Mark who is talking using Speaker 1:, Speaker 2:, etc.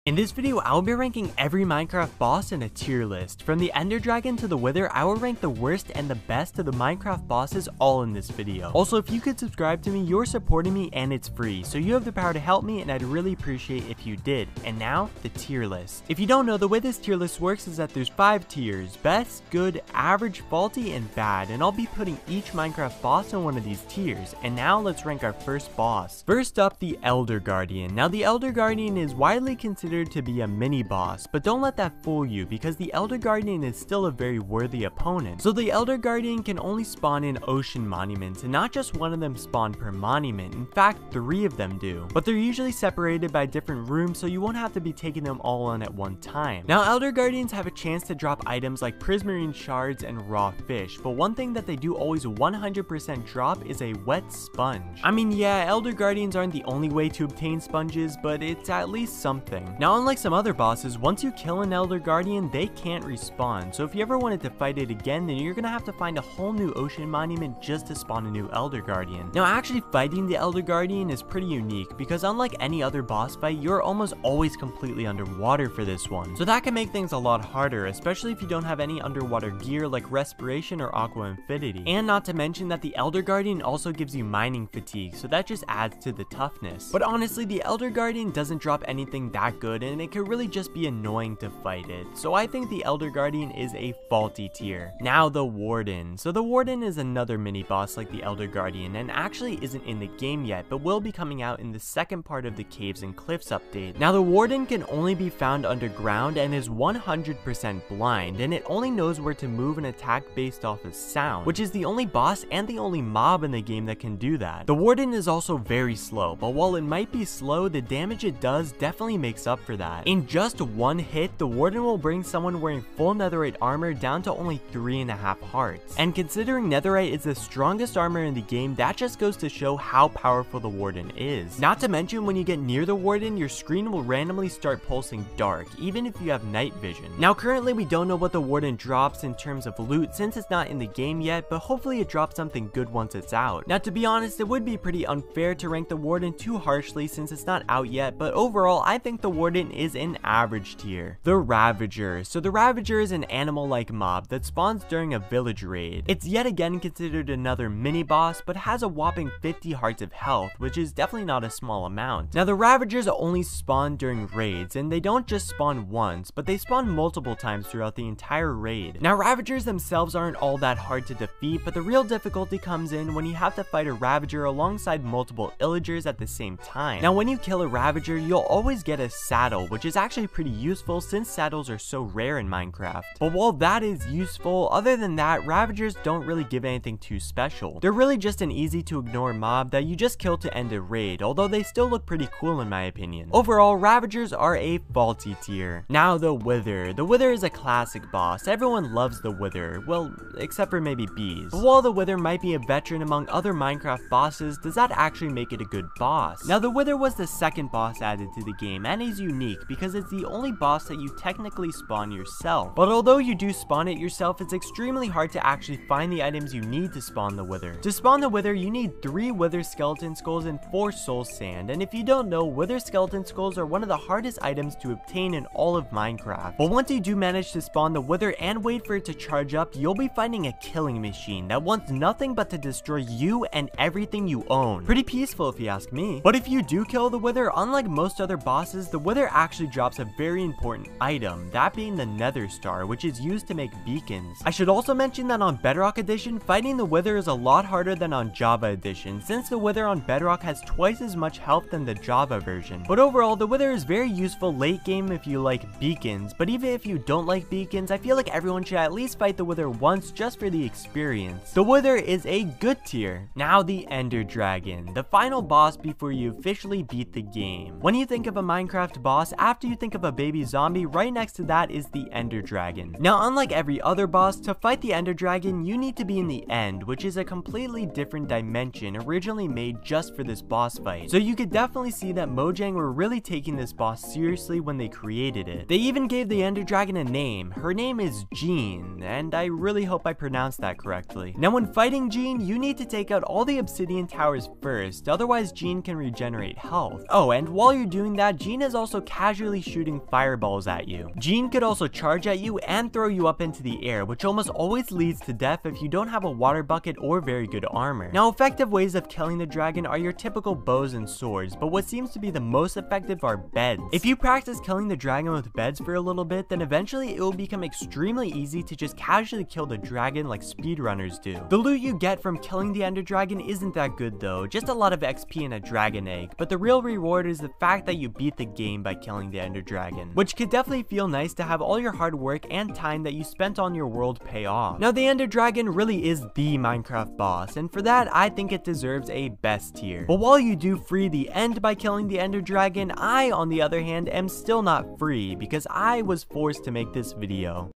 Speaker 1: In this video, I'll be ranking every Minecraft boss in a tier list. From the Ender Dragon to the Wither, I will rank the worst and the best of the Minecraft bosses all in this video. Also, if you could subscribe to me, you're supporting me and it's free, so you have the power to help me and I'd really appreciate if you did. And now, the tier list. If you don't know, the way this tier list works is that there's 5 tiers: best, good, average, faulty, and bad, and I'll be putting each Minecraft boss in one of these tiers. And now, let's rank our first boss. First up, the Elder Guardian. Now, the Elder Guardian is widely considered to be a mini boss, but don't let that fool you because the Elder Guardian is still a very worthy opponent. So the Elder Guardian can only spawn in ocean monuments, and not just one of them spawn per monument. In fact, 3 of them do, but they're usually separated by different rooms, so you won't have to be taking them all on at one time. Now, Elder Guardians have a chance to drop items like prismarine shards and raw fish, but one thing that they do always 100% drop is a wet sponge. I mean, yeah, Elder Guardians aren't the only way to obtain sponges, but it's at least something. Now, unlike some other bosses, once you kill an Elder Guardian, they can't respawn, so if you ever wanted to fight it again, then you're gonna have to find a whole new ocean monument just to spawn a new Elder Guardian. Now, actually fighting the Elder Guardian is pretty unique, because unlike any other boss fight, you're almost always completely underwater for this one, so that can make things a lot harder, especially if you don't have any underwater gear like respiration or aqua infinity. And not to mention that the Elder Guardian also gives you mining fatigue, so that just adds to the toughness. But honestly, the Elder Guardian doesn't drop anything that good, and it could really just be annoying to fight it, so I think the Elder Guardian is a faulty tier. Now, the Warden. So the Warden is another mini boss like the Elder Guardian, and actually isn't in the game yet, but will be coming out in the second part of the Caves and Cliffs update. Now, the Warden can only be found underground and is 100% blind, and it only knows where to move and attack based off of sound, which is the only boss and the only mob in the game that can do that. The Warden is also very slow, but while it might be slow, the damage it does definitely makes up for that. In just one hit, the Warden will bring someone wearing full netherite armor down to only 3.5 hearts. And considering netherite is the strongest armor in the game, that just goes to show how powerful the Warden is. Not to mention, when you get near the Warden, your screen will randomly start pulsing dark, even if you have night vision. Now, currently we don't know what the Warden drops in terms of loot since it's not in the game yet, but hopefully it drops something good once it's out. Now, to be honest, it would be pretty unfair to rank the Warden too harshly since it's not out yet, but overall, I think the Warden is in average tier. The Ravager. So the Ravager is an animal-like mob that spawns during a village raid. It's yet again considered another mini boss, but has a whopping 50 hearts of health, which is definitely not a small amount. Now, the Ravagers only spawn during raids, and they don't just spawn once, but they spawn multiple times throughout the entire raid. Now, Ravagers themselves aren't all that hard to defeat, but the real difficulty comes in when you have to fight a Ravager alongside multiple Illagers at the same time. Now, when you kill a Ravager, you'll always get a saddle, which is actually pretty useful since saddles are so rare in Minecraft. But while that is useful, other than that, Ravagers don't really give anything too special. They're really just an easy to ignore mob that you just kill to end a raid, although they still look pretty cool in my opinion. Overall, Ravagers are a faulty tier. Now, the Wither. The Wither is a classic boss. Everyone loves the Wither, well, except for maybe bees. But while the Wither might be a veteran among other Minecraft bosses, does that actually make it a good boss? Now, the Wither was the second boss added to the game, and he's unique because it's the only boss that you technically spawn yourself. But although you do spawn it yourself, it's extremely hard to actually find the items you need to spawn the Wither. To spawn the Wither, you need 3 Wither skeleton skulls and 4 soul sand, and if you don't know, Wither skeleton skulls are one of the hardest items to obtain in all of Minecraft. But once you do manage to spawn the Wither and wait for it to charge up, you'll be finding a killing machine that wants nothing but to destroy you and everything you own. Pretty peaceful if you ask me. But if you do kill the Wither, unlike most other bosses, the Wither actually drops a very important item, that being the Nether Star, which is used to make beacons. I should also mention that on Bedrock Edition, fighting the Wither is a lot harder than on Java Edition, since the Wither on Bedrock has twice as much health than the Java version. But overall, the Wither is very useful late game if you like beacons, but even if you don't like beacons, I feel like everyone should at least fight the Wither once just for the experience. The Wither is a good tier. Now, the Ender Dragon, the final boss before you officially beat the game. When you think of a Minecraft boss, after you think of a baby zombie, right next to that is the Ender Dragon. Now, unlike every other boss, to fight the Ender Dragon, you need to be in the end, which is a completely different dimension originally made just for this boss fight. So you could definitely see that Mojang were really taking this boss seriously when they created it. They even gave the Ender Dragon a name. Her name is Jean, and I really hope I pronounced that correctly. Now, when fighting Jean, you need to take out all the obsidian towers first, otherwise Jean can regenerate health. Oh, and while you're doing that, Jean is also also casually shooting fireballs at you. Gene could also charge at you and throw you up into the air, which almost always leads to death if you don't have a water bucket or very good armor. Now, effective ways of killing the dragon are your typical bows and swords, but what seems to be the most effective are beds. If you practice killing the dragon with beds for a little bit, then eventually it will become extremely easy to just casually kill the dragon like speedrunners do. The loot you get from killing the ender dragon isn't that good though, just a lot of XP and a dragon egg, but the real reward is the fact that you beat the game by killing the ender dragon, which could definitely feel nice to have all your hard work and time that you spent on your world pay off. Now, the ender dragon really is the Minecraft boss, and for that I think it deserves a best tier. But while you do free the end by killing the ender dragon, I on the other hand am still not free because I was forced to make this video.